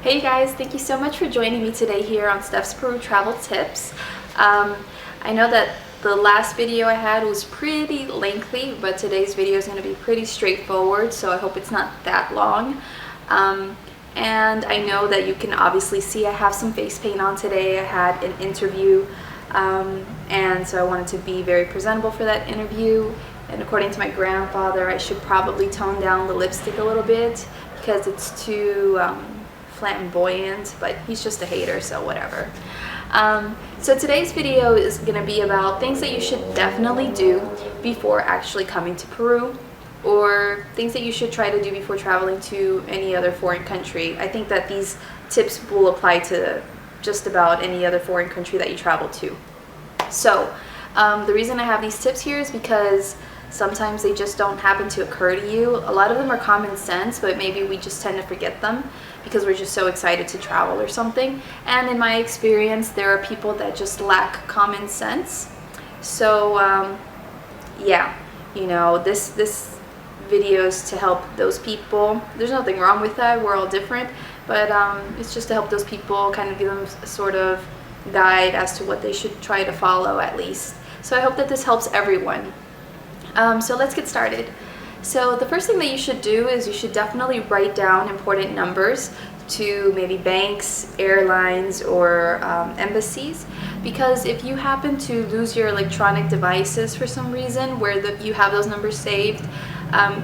Hey guys, thank you so much for joining me today here on Stef's Peru Travel Tips. I know that the last video I had was pretty lengthy, but today's video is going to be pretty straightforward, so I hope it's not that long. And I know that you can obviously see I have some face paint on today. I had an interview, and so I wanted to be very presentable for that interview. And according to my grandfather, I should probably tone down the lipstick a little bit because it's too flamboyant, but he's just a hater, so whatever. So today's video is going to be about things that you should definitely do before actually coming to Peru, or things that you should try to do before traveling to any other foreign country. I think that these tips will apply to just about any other foreign country that you travel to. So the reason I have these tips here is because sometimes they just don't happen to occur to you. A lot of them are common sense, but maybe we just tend to forget them because we're just so excited to travel or something. And in my experience, there are people that just lack common sense. So yeah, you know, this video is to help those people. There's nothing wrong with that, we're all different, but it's just to help those people, kind of give them a sort of guide as to what they should try to follow at least. So I hope that this helps everyone. So let's get started. So the first thing that you should do is you should definitely write down important numbers to maybe banks, airlines, or embassies, because if you happen to lose your electronic devices for some reason where you have those numbers saved,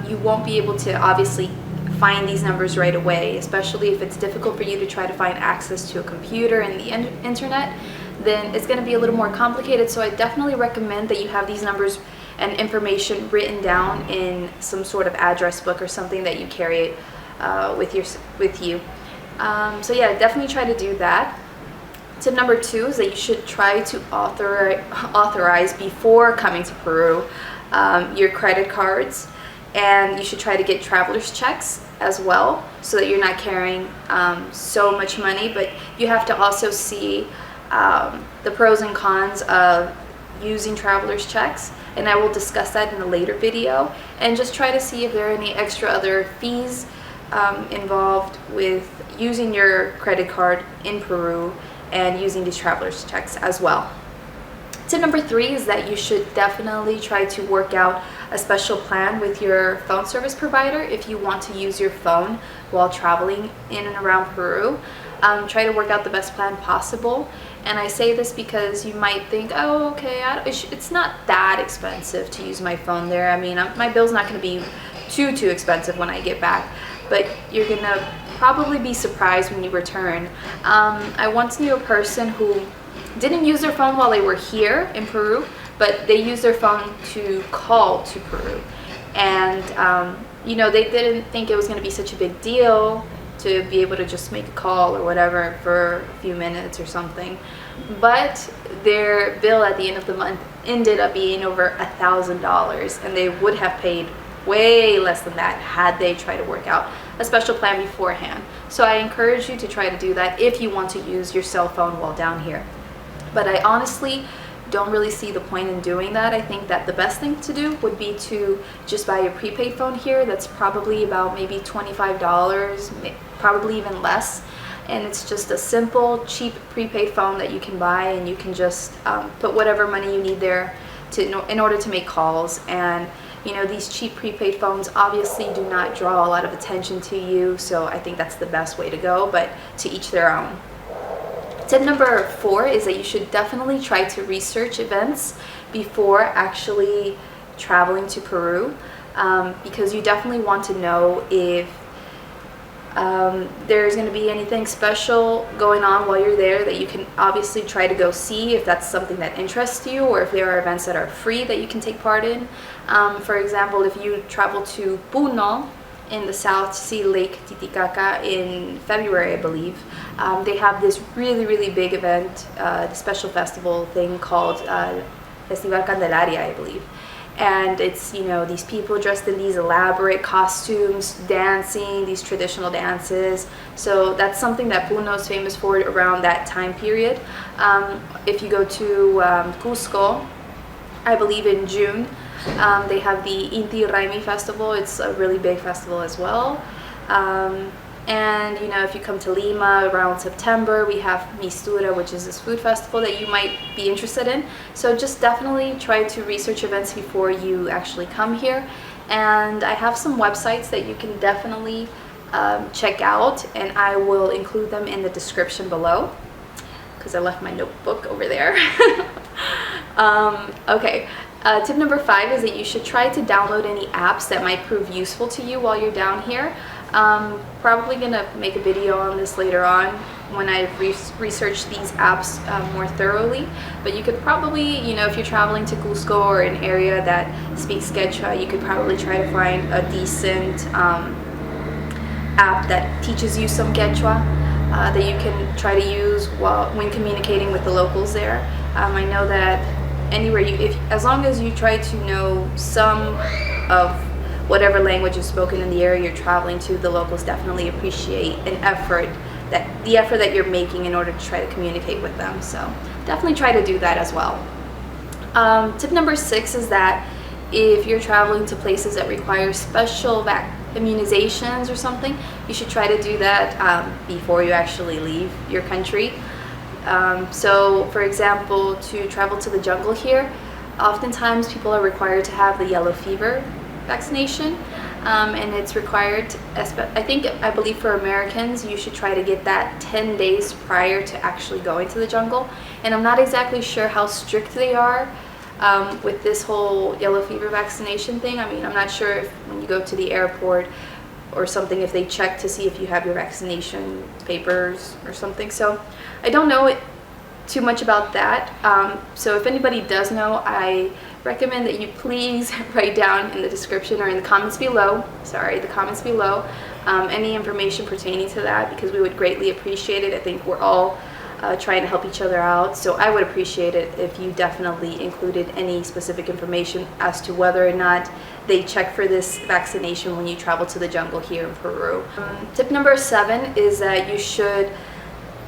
you won't be able to obviously find these numbers right away, especially if it's difficult for you to try to find access to a computer and the internet. Then it's going to be a little more complicated. So I definitely recommend that you have these numbers and information written down in some sort of address book or something that you carry with you. So yeah, definitely try to do that. Tip number 2 is that you should try to authorize before coming to Peru your credit cards, and you should try to get traveler's checks as well, so that you're not carrying so much money. But you have to also see the pros and cons of using traveler's checks, and I will discuss that in a later video, and just try to see if there are any extra other fees involved with using your credit card in Peru and using these traveler's checks as well. Tip number 3 is that you should definitely try to work out a special plan with your phone service provider if you want to use your phone while traveling in and around Peru. Try to work out the best plan possible. And I say this because you might think, oh, okay, it's not that expensive to use my phone there. I mean, my bill's not going to be too expensive when I get back, but you're going to probably be surprised when you return. I once knew a person who didn't use their phone while they were here in Peru, but they used their phone to call to Peru. And, you know, they didn't think it was going to be such a big deal to be able to just make a call or whatever for a few minutes or something. But their bill at the end of the month ended up being over $1,000, and they would have paid way less than that had they tried to work out a special plan beforehand. So I encourage you to try to do that if you want to use your cell phone while down here. But I honestly don't really see the point in doing that. I think that the best thing to do would be to just buy a prepaid phone here that's probably about maybe $25, probably even less. And it's just a simple, cheap prepaid phone that you can buy, and you can just put whatever money you need there in order to make calls. And you know, these cheap prepaid phones obviously do not draw a lot of attention to you, so I think that's the best way to go, but to each their own. Tip number 4 is that you should definitely try to research events before actually traveling to Peru, because you definitely want to know if there's going to be anything special going on while you're there that you can obviously try to go see, if that's something that interests you, or if there are events that are free that you can take part in. For example, if you travel to Puno in the South Sea Lake Titicaca in February, I believe, they have this really big event, the special festival thing called Festival Candelaria, I believe. And it's, you know, these people dressed in these elaborate costumes, dancing these traditional dances. So that's something that Puno is famous for around that time period. If you go to Cusco, I believe in June, they have the Inti Raimi festival. It's a really big festival as well. And you know, if you come to Lima around September, we have Mistura, which is this food festival that you might be interested in. So just definitely try to research events before you actually come here. And I have some websites that you can definitely check out, and I will include them in the description below because I left my notebook over there. Okay. Tip number 5 is that you should try to download any apps that might prove useful to you while you're down here. Probably gonna make a video on this later on when I research these apps more thoroughly, but you could probably, you know, if you're traveling to Cusco or an area that speaks Quechua, you could probably try to find a decent app that teaches you some Quechua that you can try to use when communicating with the locals there. I know that anywhere as long as you try to know some of whatever language is spoken in the area you're traveling to, the locals definitely appreciate the effort that you're making in order to try to communicate with them. So definitely try to do that as well. Tip number 6 is that if you're traveling to places that require special immunizations or something, you should try to do that before you actually leave your country. So for example, to travel to the jungle here, oftentimes people are required to have the yellow fever vaccination, and it's required, I believe for Americans, you should try to get that 10 days prior to actually going to the jungle. And I'm not exactly sure how strict they are with this whole yellow fever vaccination thing. I mean, I'm not sure if when you go to the airport or something, if they check to see if you have your vaccination papers or something. So I don't know too much about that. So if anybody does know, I recommend that you please write down in the description or in the comments below, any information pertaining to that, because we would greatly appreciate it. I think we're all trying to help each other out, so I would appreciate it if you definitely included any specific information as to whether or not they check for this vaccination when you travel to the jungle here in Peru. Tip number 7 is that you should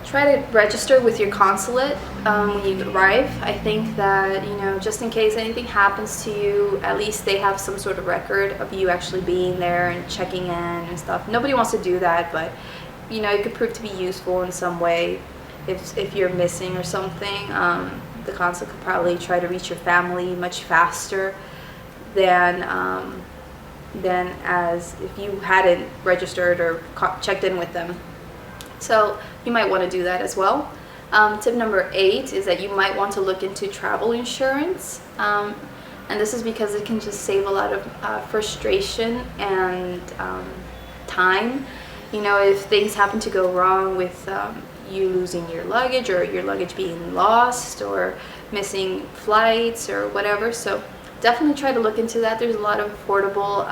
try to register with your consulate when you arrive. I think that, you know, just in case anything happens to you, at least they have some sort of record of you actually being there and checking in and stuff. Nobody wants to do that, but you know, it could prove to be useful in some way. If you're missing or something, the consulate could probably try to reach your family much faster than as if you hadn't registered or checked in with them. So you might want to do that as well. Tip number 8 is that you might want to look into travel insurance, and this is because it can just save a lot of frustration and time. You know, if things happen to go wrong with you losing your luggage, or your luggage being lost, or missing flights or whatever, so definitely try to look into that. There's a lot of affordable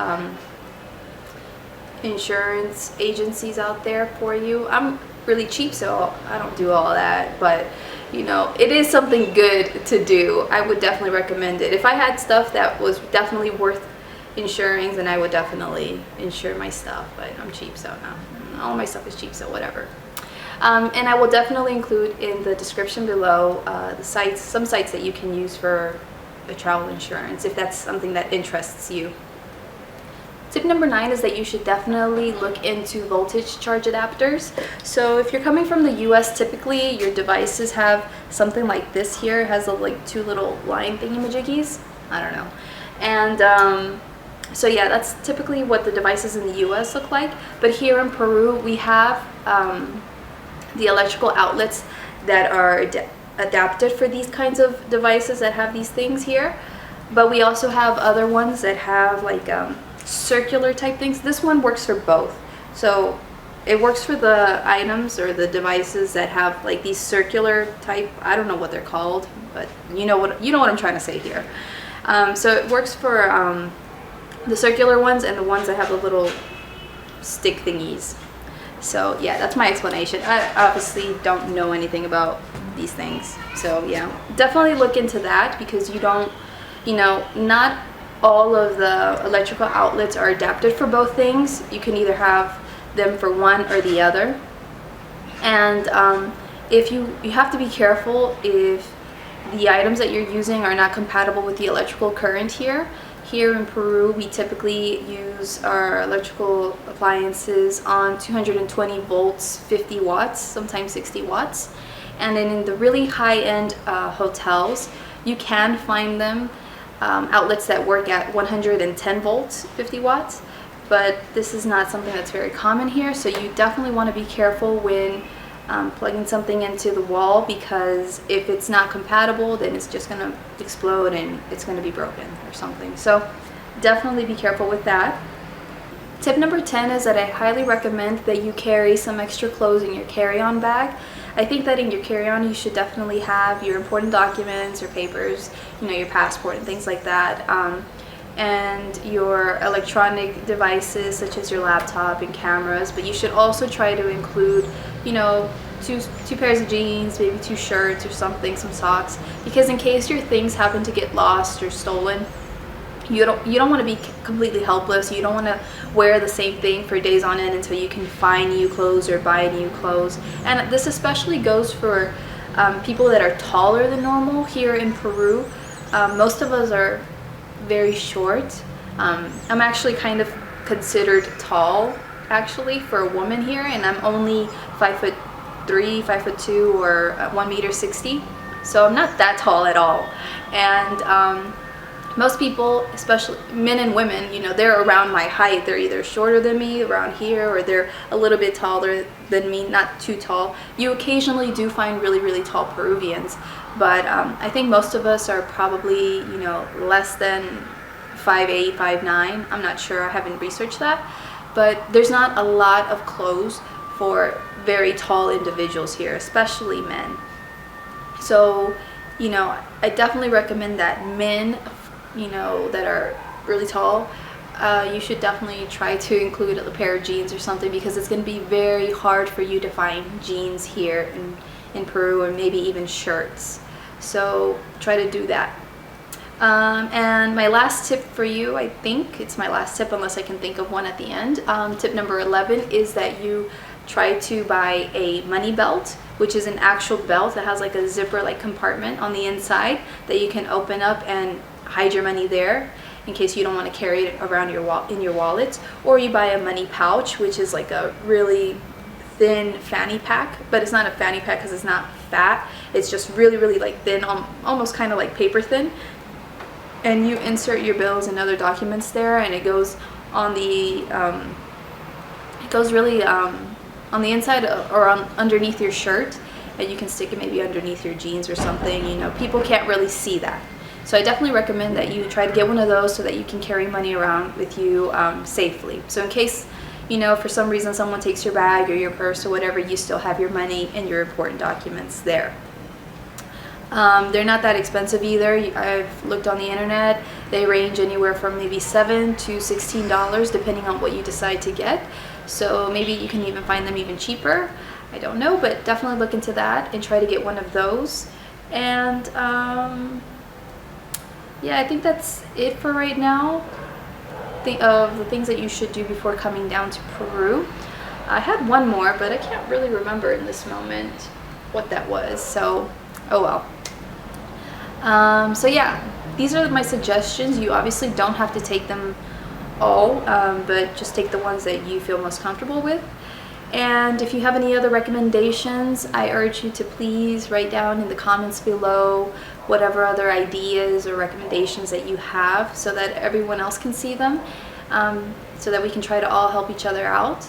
insurance agencies out there for you. I'm really cheap, so I don't do all that, but you know, it is something good to do. I would definitely recommend it. If I had stuff that was definitely worth insuring, then I would definitely insure my stuff, but I'm cheap, so no, all my stuff is cheap, so whatever. And I will definitely include in the description below some sites that you can use for the travel insurance if that's something that interests you. Tip number 9 is that you should definitely look into voltage charge adapters. So if you're coming from the US, typically your devices have something like this here. It has like 2 little line thingy-majiggies. I don't know. And so yeah, that's typically what the devices in the US look like. But here in Peru, we have the electrical outlets that are adapted for these kinds of devices that have these things here. But we also have other ones that have like circular type things. This one works for both. So it works for the items or the devices that have like these circular type, I don't know what they're called, but you know what I'm trying to say here. So it works for the circular ones and the ones that have the little stick thingies. So yeah, that's my explanation. I obviously don't know anything about these things. So yeah, definitely look into that, because you don't, you know, not all of the electrical outlets are adapted for both things. You can either have them for one or the other. And if you have to be careful if the items that you're using are not compatible with the electrical current here. Here in Peru, we typically use our electrical appliances on 220 volts, 50 watts, sometimes 60 watts. And then in the really high-end hotels, you can find them, outlets that work at 110 volts, 50 watts. But this is not something that's very common here, so you definitely want to be careful when plugging something into the wall, because if it's not compatible, then it's just going to explode and it's going to be broken or something. So definitely be careful with that. Tip number 10 is that I highly recommend that you carry some extra clothes in your carry-on bag. I think that in your carry-on you should definitely have your important documents or papers, your passport and things like that, and your electronic devices such as your laptop and cameras. But you should also try to include, two pairs of jeans, maybe 2 shirts or something, some socks, because in case your things happen to get lost or stolen, you don't want to be completely helpless. You don't want to wear the same thing for days on end until you can find new clothes or buy new clothes. And this especially goes for people that are taller than normal. Here in Peru, most of us are very short. I'm actually kind of considered tall actually for a woman here, and I'm only 5'3", 5'2", or 1.60 meters. So I'm not that tall at all. And most people, especially men and women, they're around my height. They're either shorter than me around here, or they're a little bit taller than me, not too tall. You occasionally do find really, really tall Peruvians, but I think most of us are probably, less than 5'8", 5'9". I'm not sure, I haven't researched that, but there's not a lot of clothes for very tall individuals here, especially men. So, I definitely recommend that men, that are really tall, you should definitely try to include a pair of jeans or something, because it's going to be very hard for you to find jeans here in Peru, or maybe even shirts. So try to do that. And my last tip for you, I think it's my last tip unless I can think of one at the end. Tip number 11 is that you try to buy a money belt, which is an actual belt that has like a zipper like compartment on the inside that you can open up and hide your money there in case you don't want to carry it around in your wallet. Or you buy a money pouch, which is like a really thin fanny pack, but it's not a fanny pack because it's not fat. It's just really, really like thin, almost kind of like paper thin. And you insert your bills and other documents there, and it goes on the on the inside or underneath your shirt, and you can stick it maybe underneath your jeans or something. People can't really see that. So I definitely recommend that you try to get one of those so that you can carry money around with you safely. So in case, for some reason someone takes your bag or your purse or whatever, you still have your money and your important documents there. They're not that expensive either. I've looked on the internet. They range anywhere from maybe $7 to $16 depending on what you decide to get. So maybe you can even find them even cheaper. I don't know, but definitely look into that and try to get one of those. And yeah, I think that's it for right now. Of the things that you should do before coming down to Peru. I had one more, but I can't really remember in this moment what that was. So, oh well. So yeah, these are my suggestions. You obviously don't have to take them all, but just take the ones that you feel most comfortable with. And if you have any other recommendations, I urge you to please write down in the comments below whatever other ideas or recommendations that you have, so that everyone else can see them, so that we can try to all help each other out.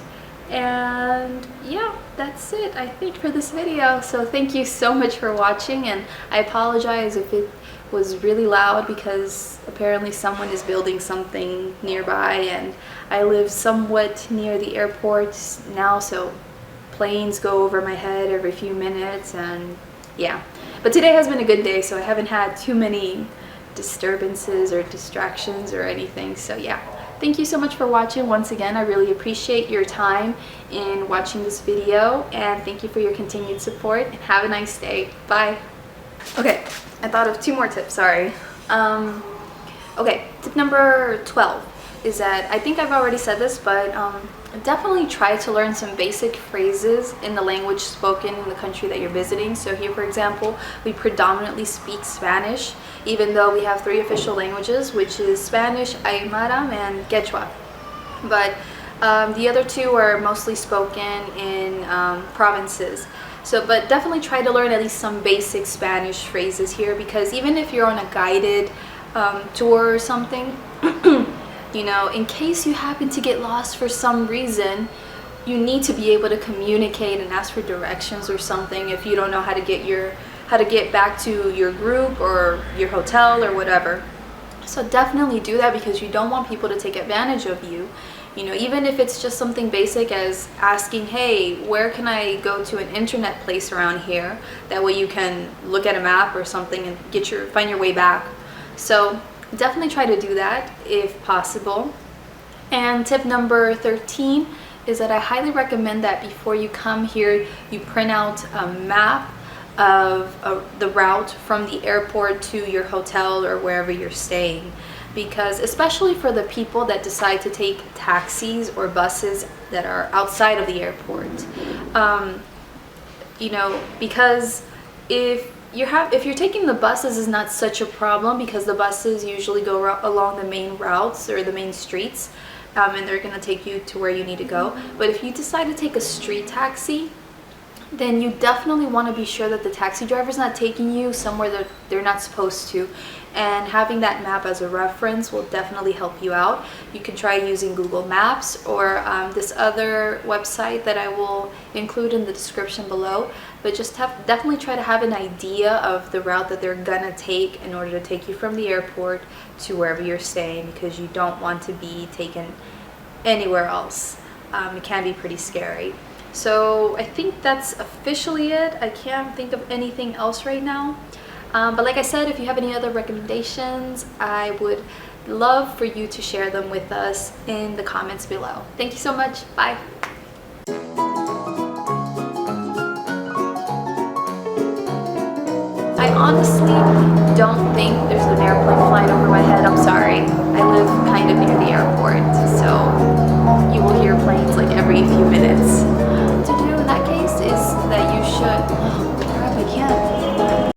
And yeah, that's it, I think, for this video. So thank you so much for watching, and I apologize if it was really loud because apparently someone is building something nearby, and I live somewhat near the airport now, so planes go over my head every few minutes, and yeah. But today has been a good day, so I haven't had too many disturbances or distractions or anything. So yeah, thank you so much for watching. Once again, I really appreciate your time in watching this video, and thank you for your continued support, and have a nice day. Bye. Okay, I thought of 2 more tips, sorry. Okay, tip number 12 is that, I think I've already said this, but definitely try to learn some basic phrases in the language spoken in the country that you're visiting. So here, for example, we predominantly speak Spanish, even though we have 3 official languages, which is Spanish, Aymara, and Quechua. But the other 2 are mostly spoken in provinces. So, but definitely try to learn at least some basic Spanish phrases here, because even if you're on a guided tour or something, you know, in case you happen to get lost for some reason, you need to be able to communicate and ask for directions or something if you don't know how to get back to your group or your hotel or whatever. So definitely do that, because you don't want people to take advantage of you. You know, even if it's just something basic as asking, hey, where can I go to an internet place around here? That way you can look at a map or something and find your way back. So definitely try to do that if possible. And tip number 13 is that I highly recommend that before you come here, you print out a map of the route from the airport to your hotel or wherever you're staying. Because especially for the people that decide to take taxis or buses that are outside of the airport, you know, because if you're taking the buses, is not such a problem, because the buses usually go along the main routes or the main streets, and they're going to take you to where you need to go. But if you decide to take a street taxi, then you definitely want to be sure that the taxi driver is not taking you somewhere that they're not supposed to. And having that map as a reference will definitely help you out. You can try using Google Maps or this other website that I will include in the description below. But just definitely try to have an idea of the route that they're gonna take in order to take you from the airport to wherever you're staying, because you don't want to be taken anywhere else. It can be pretty scary. So I think that's officially it. I can't think of anything else right now. But like I said, if you have any other recommendations, I would love for you to share them with us in the comments below. Thank you so much. Bye. I honestly don't think there's an airplane flying over my head. I'm sorry. I live kind of near the airport, so you will hear planes like every few minutes.